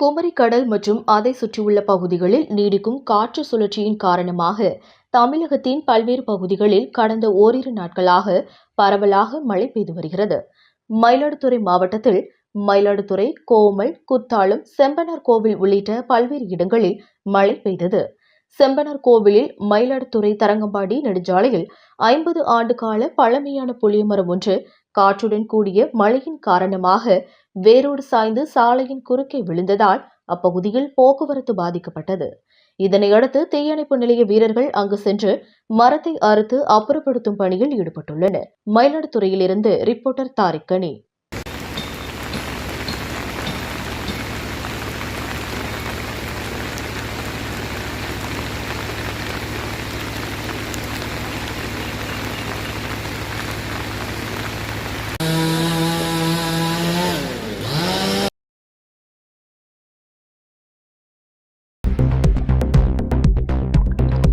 குமரி கடல் மற்றும் அதை சுற்றியுள்ள பகுதிகளில் நீடிக்கும் காற்று சுழற்சியின் காரணமாக தமிழகத்தின் பல்வேறு பகுதிகளில் கடந்த ஓரிரு நாட்களாக பரவலாக மழை பெய்து வருகிறது. மயிலாடுதுறை மாவட்டத்தில் மயிலாடுதுறை, கோமல், குத்தாலம், செம்பனார் கோவில் உள்ளிட்ட பல்வேறு இடங்களில் மழை பெய்தது. செம்பனார் கோவிலில் மயிலாடுதுறை தரங்கம்பாடி நெடுஞ்சாலையில் 50 ஆண்டு கால பழமையான புளியமரம் ஒன்று காற்றுடன் கூடிய மழையின் காரணமாக வேரோடு சாய்ந்து சாலையின் குறுக்கே விழுந்ததால் அப்பகுதியில் போக்குவரத்து பாதிக்கப்பட்டது. இதனையடுத்து தீயணைப்பு நிலைய வீரர்கள் அங்கு சென்று மரத்தை அறுத்து அப்புறப்படுத்தும் பணியில் ஈடுபட்டுள்ளனர். மயிலாடுதுறையிலிருந்து ரிப்போர்ட்டர் தாரிக் கனி.